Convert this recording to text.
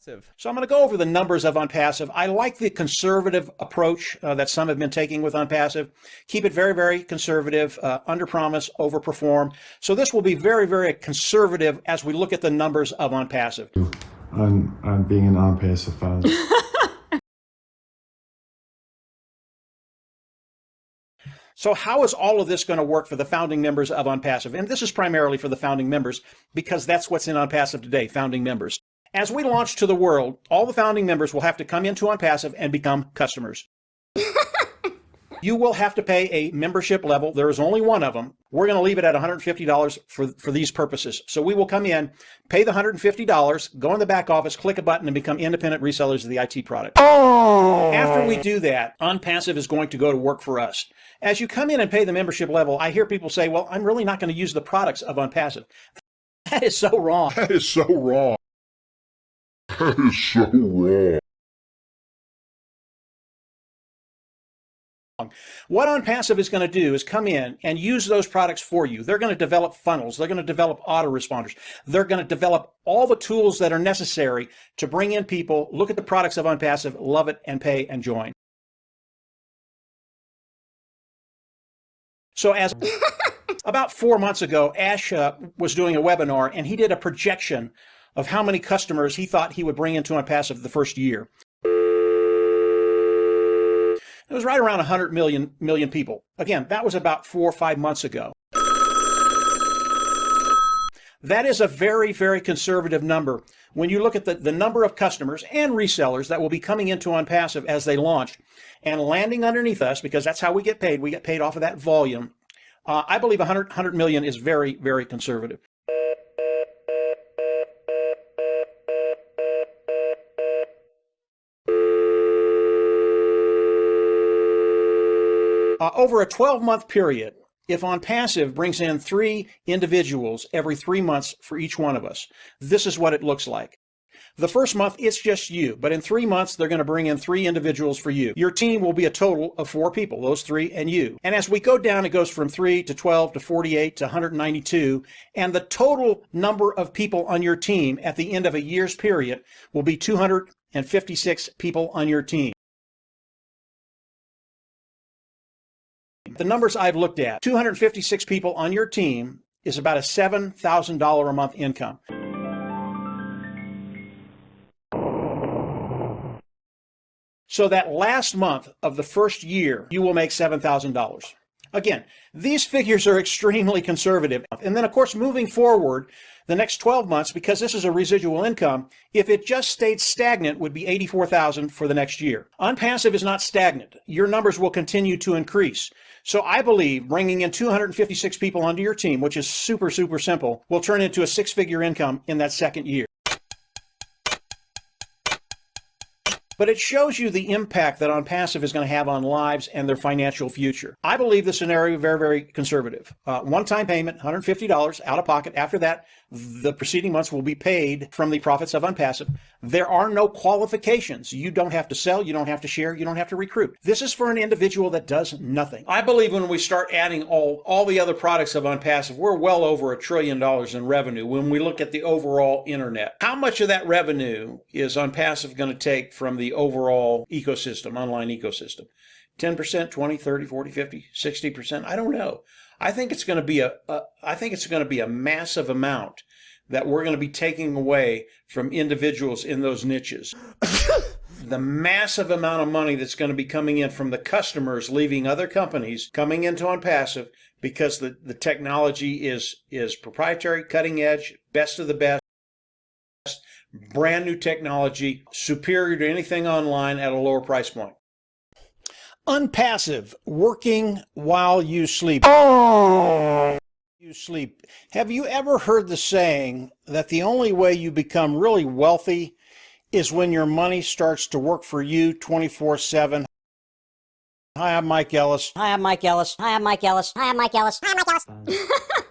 So I'm going to go over the numbers of ONPASSIVE. I like the conservative approach that some have been taking with ONPASSIVE. Keep it very, very conservative, under-promise, over-perform. So this will be very, very conservative as we look at the numbers of ONPASSIVE. I'm being an ONPASSIVE fan. So how is all of this going to work for the founding members of ONPASSIVE? And this is primarily for the founding members because that's what's in ONPASSIVE today, founding members. As we launch to the world, all the founding members will have to come into ONPASSIVE and become customers. You will have to pay a membership level. There is only one of them. We're going to leave it at $150 for these purposes. So we will come in, pay the $150, go in the back office, click a button, and become independent resellers of the IT product. After we do that, ONPASSIVE is going to go to work for us. As you come in and pay the membership level, I hear people say, well, I'm really not going to use the products of ONPASSIVE. That is so wrong. That is so wrong. That is so wrong. What ONPASSIVE is going to do is come in and use those products for you. They're going to develop funnels. They're going to develop autoresponders. They're going to develop all the tools that are necessary to bring in people, look at the products of ONPASSIVE, love it, and pay and join. So as about 4 months ago, Ash was doing a webinar, and he did a projection of how many customers he thought he would bring into ONPASSIVE the first year. It was right around 100 million people. Again, that was about 4 or 5 months ago. That is a very, very conservative number when you look at the number of customers and resellers that will be coming into ONPASSIVE as they launch and landing underneath us, because that's how we get paid. We get paid off of that volume. I believe 100 million is very, very conservative. Over a 12-month period, if ONPASSIVE brings in 3 individuals every 3 months for each one of us, this is what it looks like. The first month, it's just you, but in 3 months, they're going to bring in 3 individuals for you. Your team will be a total of 4 people, those 3 and you. And as we go down, it goes from 3 to 12 to 48 to 192, and the total number of people on your team at the end of a year's period will be 256 people on your team. The numbers I've looked at, 256 people on your team is about a $7,000 a month income. So that last month of the first year, you will make $7,000. Again, these figures are extremely conservative. And then, of course, moving forward, the next 12 months, because this is a residual income, if it just stayed stagnant, would be $84,000 for the next year. ONPASSIVE is not stagnant. Your numbers will continue to increase. So I believe bringing in 256 people onto your team, which is super, super simple, will turn into a 6-figure income in that second year. But it shows you the impact that ONPASSIVE is going to have on lives and their financial future. I believe the scenario is very, very conservative. One-time payment, $150 out of pocket. After that, the preceding months will be paid from the profits of ONPASSIVE. There are no qualifications. You don't have to sell, you don't have to share, you don't have to recruit. This is for an individual that does nothing. I believe when we start adding all the other products of ONPASSIVE, we're well over $1 trillion in revenue when we look at the overall internet. How much of that revenue is ONPASSIVE going to take from the overall ecosystem, online ecosystem? 10%, 20, 30, 40, 50, 60%? I don't know. I think it's going to be a massive amount that we're going to be taking away from individuals in those niches. The massive amount of money that's going to be coming in from the customers leaving other companies, coming into ONPASSIVE because the technology is proprietary, cutting edge, best of the best, brand new technology, superior to anything online at a lower price point. ONPASSIVE, working while you sleep. You sleep. Have you ever heard the saying that the only way you become really wealthy is when your money starts to work for you 24/7? Hi, I'm Mike Ellis. Hi, I'm Mike Ellis. Hi, I'm Mike Ellis. Hi, I'm Mike Ellis. Hi, I'm Mike Ellis.